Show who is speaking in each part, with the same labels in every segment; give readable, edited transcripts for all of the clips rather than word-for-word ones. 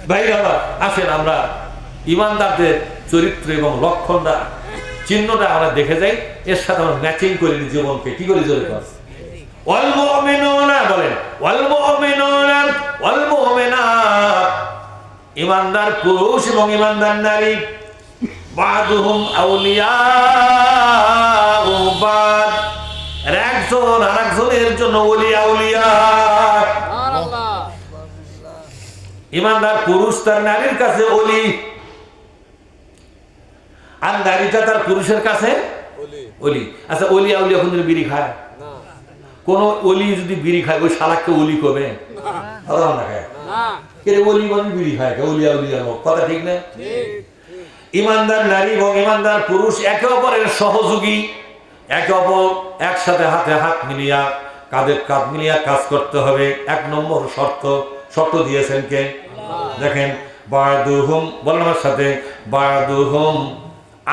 Speaker 1: ভাইরা আমার, আসেন আমরা ইমানদারদের চরিত্র এবং লক্ষণটা চিহ্নটা আমরা দেখে যাই, এর সাথে আমরা ম্যাচিং করে নিই জীবনকে। কি করি জোরে কর? ওয়াল মুমিনুনা বলেন, ওয়াল মুমিনুনা ওয়াল মুমিনাত, ইমানদার পুরুষ এবং ইমানদার নারী বাদুহুম আউলিয়াউ বাদ, একজন আরেকজনের জন্য ওলি আউলিয়া।
Speaker 2: সুবহানাল্লাহ।
Speaker 1: ইমানদার পুরুষ তার নারীর কাছে ওলি, আর নারীটা তার পুরুষের কাছে ওলি। আচ্ছা, ওলি আউলিয়া কোনদিন বিড়ি খায়? কোন ওলি যদি বিড়ি খায় ওই শালাককে ওলি করবে? না খায়। কে ওলি মানে বিড়ি খায়, ওলি আউলিয়া কথা ঠিক না? ইমানদার নারী এবং ইমানদার পুরুষ একে অপরের সহযোগী, একে অপর একসাথে হাতে হাত মিলিয়া কাঁধে কাঁধ মিলিয়া কাজ করতে হবে। এক নম্বর শর্ত দিয়েছেন কে? দেখেন, বাদুহুম, বলেন আমার সাথে, বাদুহুম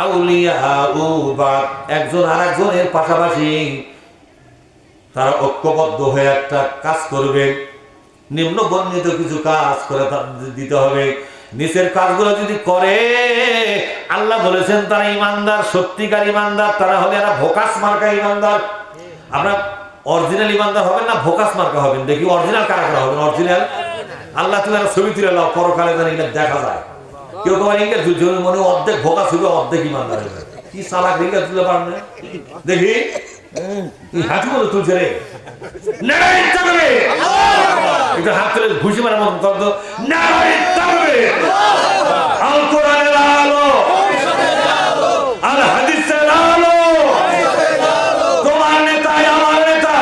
Speaker 1: আউলিয়াউ বাদ, একজন আরেকজনের পাশাপাশি তারা ঐক্যবদ্ধ হয়ে একটা কাজ করবে। নিম্ন বর্ণিত কিছু কাজ করে দিতে হবে। নিচের কাজগুলো যদি করে, আল্লাহ বলেছেন তারা ইমানদার, সত্যিকার ইমানদার। তারা হলে এরা ভোকাস মার্কা ইমানদার। আমরা অরিজিনাল ইমানদার হবেন না ভোকাস মার্কা হবেন? দেখি অরিজিনাল কারা কারা হবেন। অরিজিনাল আল্লাহ তুমি একটা ছবি তুলে নাও, পরকালে যেন এটা দেখা যায়। কেউ তোমার ইংরেজ জমি মনে অর্ধেক ভোকাস হবে, অর্ধেক ইমানদার হবে। কি সালাক ইংরেজ তুলে পারবে দেখি, হাঁটু করে তুলছে রে, একটু হাত তুলে ঘুষি মারার মতো কর তো, আল কোরআনের আলো, আল হাদিসের আলো, তোমার নেতা আমার নেতা,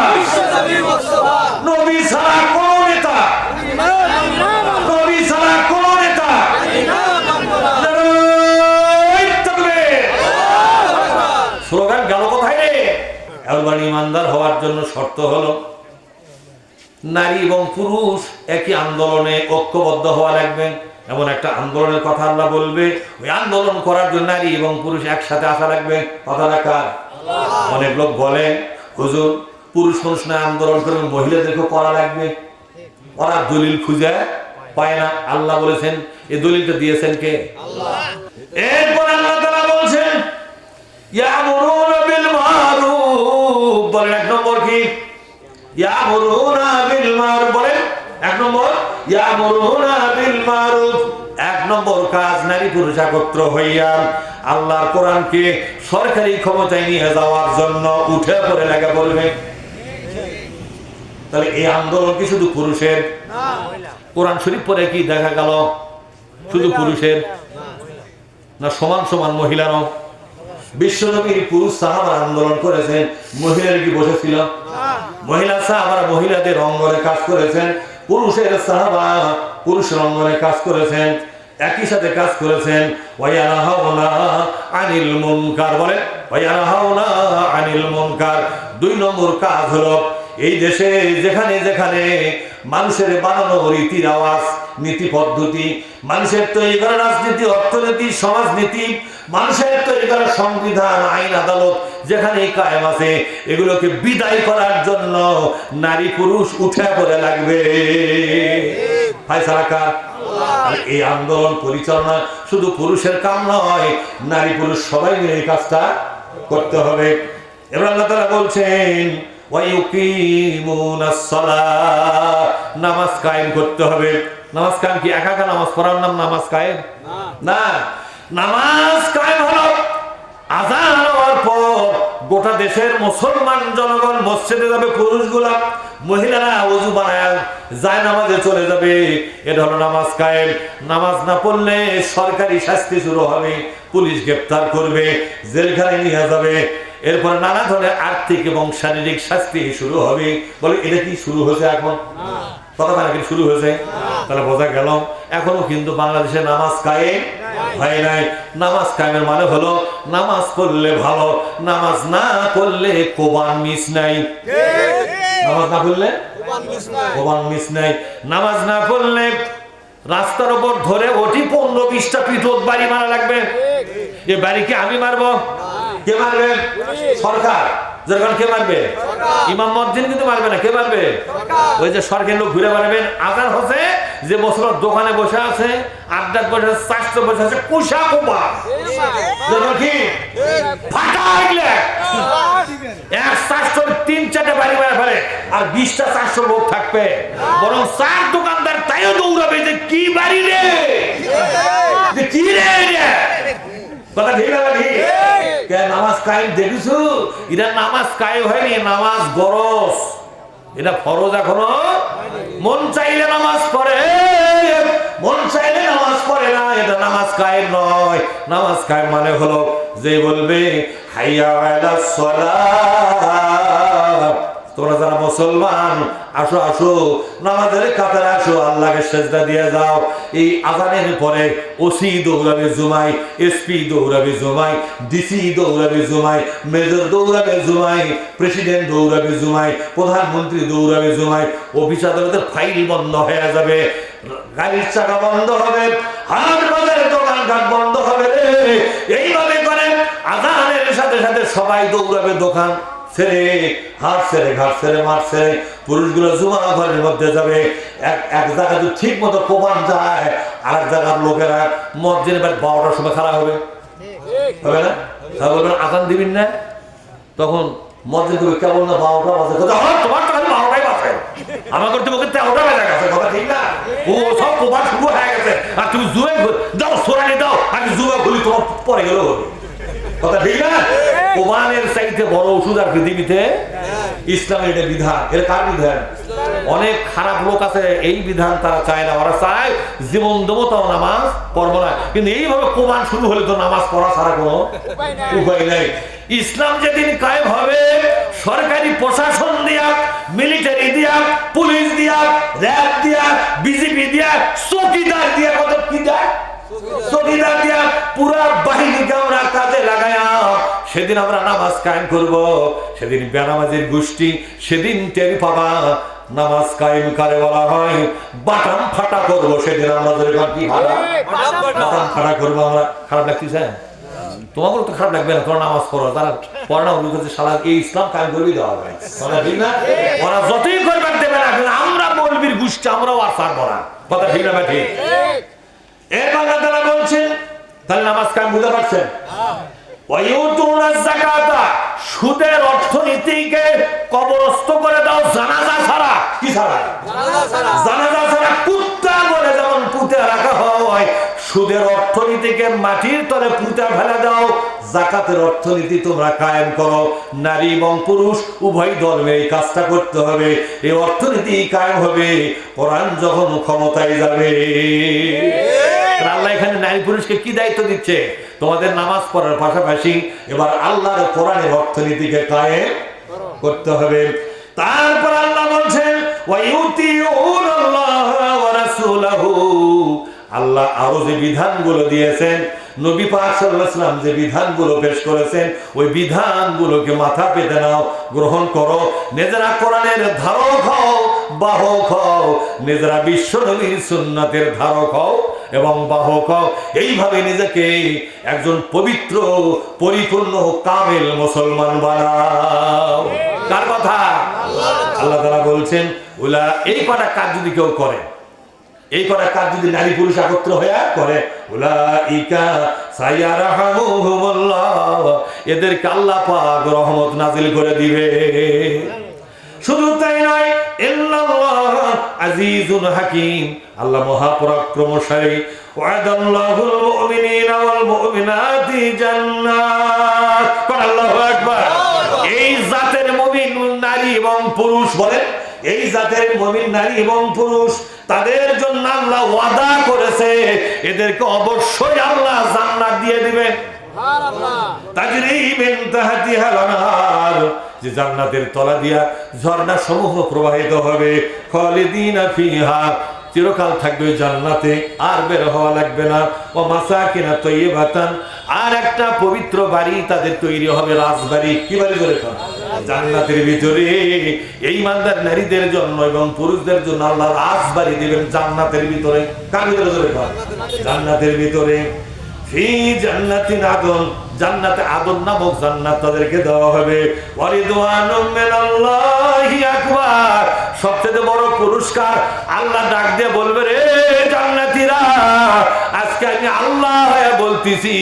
Speaker 1: নবী ছাড়া কোন নেতা, নবী ছাড়া কোন নেতা। স্লোগান গেল কোথায় রে? এবার ইমানদার হওয়ার জন্য শর্ত হলো নারী এবং পুরুষ একই আন্দোলনে ঐক্যবদ্ধ হওয়া লাগবে। এমন একটা আন্দোলনের কথা আল্লাহ বলবে, ওই আন্দোলন করার জন্য নারী এবং পুরুষ একসাথে আসা লাগবে। কথা রাখা। অনেক লোক বলে হুজুর পুরুষ মানুষ না আন্দোলন করবে, মহিলাদেরকে করা লাগবে। ওরা দলিল খুঁজে পায় না। আল্লাহ বলেছেন, এই দলিলটা দিয়েছেন কে? এরপর আল্লাহ তাআলা বলছেন ইয়ামুরুনা বিল মারুফ, বলেন এক নম্বর কি? ইয়ামুরুনা বিল মারুফ, বলেন এক নম্বর ইয়ামুরুনা বিল মারুফ। এক নম্বর কাজ, নারী পুরুষ একত্র হইয়া আল্লাহর কোরআনকে সরকারি ক্ষমতায় নিয়ে যাওয়ার জন্য উঠে পড়ে লাগা বলবে। তাহলে এই আন্দোলন কি শুধু পুরুষের? কোরআন শরীফ পড়ে কি দেখা গেল শুধু পুরুষের? না সমান সমান মহিলারও? বিশ্বনবী পুরুষ সাহাবারা আন্দোলন করেছেন, মহিলারা কি বসেছিল? মহিলা সাহাবারা মহিলাদের অঙ্গনে কাজ করেছেন, পুরুষের সাহাবা পুরুষের অঙ্গনে কাজ করেছেন, একই সাথে কাজ করেছেন। ওয়ায়ানহাউনা আনিল মুনকার, বলেন ওয়ায়ানহাউনা আনিল মুনকার। দুই নম্বর কাজ হলো এই দেশে যেখানে যেখানে মানুষের বানানো রীতি রেওয়াজ, নীতি পদ্ধতি, মানুষের তৈরি করা রাজনীতি, অর্থনীতি, সমাজনীতি, মানুষের তৈরি করা সংবিধান, আইন, আদালত যেখানে কায়েম আছে, এগুলোকে বিদায় করার জন্য নারী পুরুষ উঠে পড়ে লাগবে। ফায়সালা কার? এই আন্দোলন পরিচালনা শুধু পুরুষের কাম নয়, নারী পুরুষ সবাই মিলে এই কাজটা করতে হবে। এবার আল্লাহ তাআলা বলছেন ওয়ায়ুকিমুনাস সালাহ, নামাজ কায়েম করতে হবে। নামাজ কায়েম কি একা একা নামাজ পড়ার নাম নামাজ কায়েম? না, নামাজ কায়েম হলো আযান হওয়ার পর গোটা দেশের মুসলমান জনগণ মসজিদে যাবে, পুরুষগুলা, মহিলারা ওযু বানায় যায় নামাজে চলে যাবে। এটা হলো নামাজ কায়েম। নামাজ না পড়লে সরকারি শাস্তি শুরু হবে, পুলিশ গ্রেফতার করবে, জেলখানায় নিয়ে যাবে। এরপরে নানা ধরনের আর্থিক এবং শারীরিক শাস্তি শুরু হবে। বলে এটা কি শুরু হয়েছে এখন? কথা মানে কি শুরু হয়েছে? তাহলে বোঝা গেল এখনো কিন্তু বাংলাদেশে নামাজ কায়েম হয় নাই। নামাজ কায়েমের মানে হলো নামাজ পড়লে ভালো, নামাজ না পড়লে কোরবান মিস নাই। নামাজ না পড়লে কোরবান মিস নাই। নামাজ না পড়লে রাস্তার উপর ধরে ওটি 15-20টা পিঠোত বাড়ি মারা লাগবে। এ বাড়ি কি আমি মারবো? কে মারবে? সরকার। যখন কে মারবে? ইমাম মুয়াজ্জিন কিন্তু মারবে না। কে মারবে? ওই যে সরকারি লোক ঘুরে মারবেন। আজান হচ্ছে যে মুসলমান দোকানে বসে আছে, আড্ডা বসে আছে, চাষতে বসে আছে, কুশা কোবা কি ফাটা গেলে এক 4-3-4টা বাড়ি মারা ফেলে আর 20টা 400 লোক থাকবে, বরং 4 দোকানদার তাইও দৌড়াবে যে কি বাড়ি রে, কি রে কথা ঠিক না ঠিক? নামাজ কায়েম দেখেছো? এটা নামাজ কায়েম হয়নি, নামাজ গরজ, এটা ফরজ এখনো। মন চাইলে নামাজ পড়ে, মন চাইলে নামাজ পড়ে না, এটা নামাজ কায়েম নয়। নামাজ কায়েম মানে হলো যে বলবে হাইয়া আলাস সালাত, তোমরা যারা মুসলমান আসো আসো নামাজের কাতারে আসো, আল্লাহকে সেজদা দিয়ে যাও। এই আজানের পরে ওসি দৌড়াবে জুমাই, এসপি দৌড়াবে জুমাই, ডিসি দৌড়াবে জুমাই, মেজর দৌড়াবে জুমাই, প্রেসিডেন্ট দৌড়াবে জুমাই, প্রধানমন্ত্রী দৌড়াবে জুমাই, অফিস আদালতের ফাইল বন্ধ হয়ে যাবে, গাড়ির চাকা বন্ধ হবে, হাট বাজারের দোকানঘাট বন্ধ হবে রে। এইভাবে করে আজানের সাথে সাথে সবাই দৌড়াবে দোকান ছেড়ে, হাট ছেড়ে, ঘাট ছেড়ে, মাঠ ছেড়ে, পুরুষগুলো জুমা ঘরের মধ্যে যাবে। এক জায়গায় যদি ঠিক মতো কোরবান যায়, আর এক জায়গার লোকেরা মসজিদে 12টার সময় খারাপ হবে, হবে না? তা বলবেন আজান দিবেন না, তখন মসজিদ করবে কেবল না 12টা বাজে, তোমার তো খালি 12টাই বাজে, আমার করতে মুখে 13টা বেজে গেছে, কথা ঠিক না? ও সব কোরবান শুরু হয়ে গেছে, আর তুমি জুয়ে দাও, সোরানি দাও, আমি জুয়া খুলি, তোমার পরে গেলেও হবে, কথা ঠিক না? কোরবানের চাইতে বড় ওষুধ আর পৃথিবীতে ইসলামের এটা বিধান। এর কার বিধান? অনেক খারাপ লোক আছে এই বিধান তারা চায় না, ওরা চায় জীবন দেবো তাও নামাজ পড়বো না। কিন্তু এইভাবে কোরবান শুরু হলে তো নামাজ পড়া ছাড়া কোনো উপায় নাই। ইসলাম যেদিন কায়েম হবে, সরকারি প্রশাসন দিয়া, মিলিটারি দিয়া, পুলিশ দিয়া, র্যাব দিয়া, বিজেপি দিয়া, চৌকিদার দিয়া, কত কি দেয়, চৌকিদার দিয়া পুরা বাহিনীকে আমরা কাজে লাগায়া সেদিন আমরা নামাজ কায়েম করব। সেদিন বেনামাজির গোষ্ঠী সেদিন টের পাবা নামাজ কায়েম কারে বলা হয়, বাটাম ফাটা করব সেদিন আমাদের কি বাটাম ফাটা করবো আমরা। খারাপ লাগতেছে? তোমাকে তো খারাপ লাগবে না, তোমরা নামাজ পড়ো, তারা পড়া উল্লেখ করছে সালা এই ইসলাম কায়েম করবি দেওয়া যায়, ঠিক না? ওরা যতই করবার দেবে না, কিন্তু আমরা মৌলবীর গোষ্ঠী আমরাও আর ছাড়বো না, কথা ঠিক না? ঠিক। এর বাংলা তারা বলছেন, তাহলে নামাজ কায়েম বুঝতে পারছেন? সুদের অর্থনীতিকে কবরস্থ করে দাও জানাজা ছাড়া। কি ছাড়া? জানাজা ছাড়া কুত্তা বলে যেমন পুঁতে রাখা হয়, সুদের অর্থনীতিকে মাটির তলে পুঁতে ফেলে দাও। যাকাতের অর্থনীতি তোমরা কায়েম করো, নারী এবং পুরুষ উভয় ধর্মে এই কাজটা করতে হবে, এই অর্থনীতি কায়েম হবে কোরআন যখন ক্ষমতায় যাবে। আল্লাহ এখানে নারী পুরুষকে কি দায়িত্ব দিচ্ছে? তোমাদের নামাজ পড়ার পাশাপাশি এবার আল্লাহর কোরআনের অর্থনীতিকে কায়েম করতে হবে। তারপর আল্লাহ বলছেন আল্লাহ আরো যে বিধানগুলো দিয়েছেন, নবী পাক সাল্লাল্লাহু আলাইহি ওয়াসাল্লাম যে বিধানগুলো পেশ করেছেন, ওই বিধানগুলোকে মাথা পেতে নাও, গ্রহণ করো। নিজেরা কোরআনের ধারক হও, বাহক হও, নিজেরা বিশ্ব নবীর সুন্নাতের ধারক হও এবং বাহক হও। এইভাবে নিজেকে একজন পবিত্র, পরিপূর্ণ, কামেল মুসলমান বানাও। কার কথা? আল্লাহ তাআলা বলছেন ওলা এই কটা কাজ যদি কেউ করে, এই কটা কাজ যদি নারী পুরুষ একত্র হয়ে করে, উলাইকা সায়ারহামুহুমুল্লাহ, এদেরকে আল্লাহ পাক রহমত নাযিল করে দিবে। শুধু তাই নয়, ইন্নাল্লাহ আজিজুন হাকীম, আল্লাহ মহাপরাক্রমশালী। ওয়াদাল্লাহুল মুমিনিনা ওয়াল মুমিনাতি জান্নাত, আল্লাহু আকবার। এই জাতের মুমিন নারী এবং পুরুষ, বলে এই জাতের মুমিন নারী এবং পুরুষ, তাদের জন্য আল্লাহ ওয়াদা করেছে এদেরকে অবশ্যই আল্লাহ জান্নাত দিয়ে দিবেন। তাজরি মিন তাহতিহাল আনহার, যে জান্নাতের তলা দিয়া ঝর্ণা সমূহ প্রবাহিত হবে। খালিদিনা ফিহা, চিরকাল থাকবে জান্নাতে, আর বের হওয়া লাগবে না। ও মাসাকিনা তাইয়্যিবাতান, আর একটা পবিত্র বাড়ি তাদের তৈরি হবে, রাজবাড়ি। কি বাড়ি বলে? জান্নাতের ভিতরে এই ইমানদার নারীদের জন্য এবং পুরুষদের জন্য আল্লাহ রাজবাড়ি দিবেন জান্নাতের ভিতরে। কার ভিতরে? জান্নাতের ভিতরে। ফি জান্নাতিন আদন, জান্নাতে আদন নামক জান্নাত তাদেরকে দেওয়া হবে। ওয়ারিদওয়ানুম মিনাল্লাহি আকবার, সবচেয়ে বড় পুরস্কার। আল্লাহ ডাক দিয়ে বলবে, রে জান্নাতীরা, আজকে আমি আল্লাহ হয়ে বলতেছি,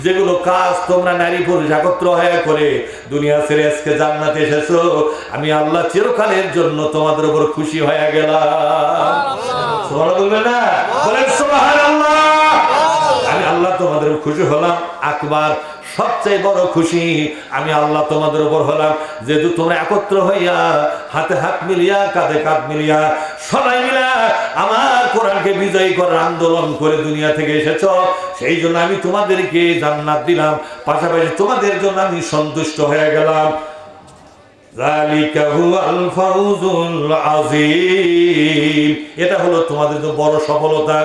Speaker 1: যেগুলো কাজ তোমরা নারী পুরুষ একত্র হয়ে করে দুনিয়া ছেড়ে আজকে জান্নাতে এসেছো, আমি আল্লাহ চিরকালের জন্য তোমাদের উপর খুশি হয়ে গেলাম। সুবহানাল্লাহ বলবে না? বলেন সুবহানাল্লাহ। আমি আল্লাহ তোমাদের খুশি হলাম। আকবার, সবচেয়ে বড় খুশি আমি আল্লাহ তোমাদের উপর হলাম, যেহেতু তোমরা একত্র হইয়া হাতে হাত মিলিয়া কাঁধে কাঁধ মিলিয়া সবাই মিলা আমার কোরআনকে বিজয়ী করার আন্দোলন করে দুনিয়া থেকে এসেছ। সেই জন্য আমি তোমাদেরকে জান্নাত দিলাম, পাশাপাশি তোমাদের জন্য আমি সন্তুষ্ট হয়ে গেলাম। যালিকা হুয়াল ফাউজুল আযীম, এটা হলো তোমাদের জন্য বড় সফলতা।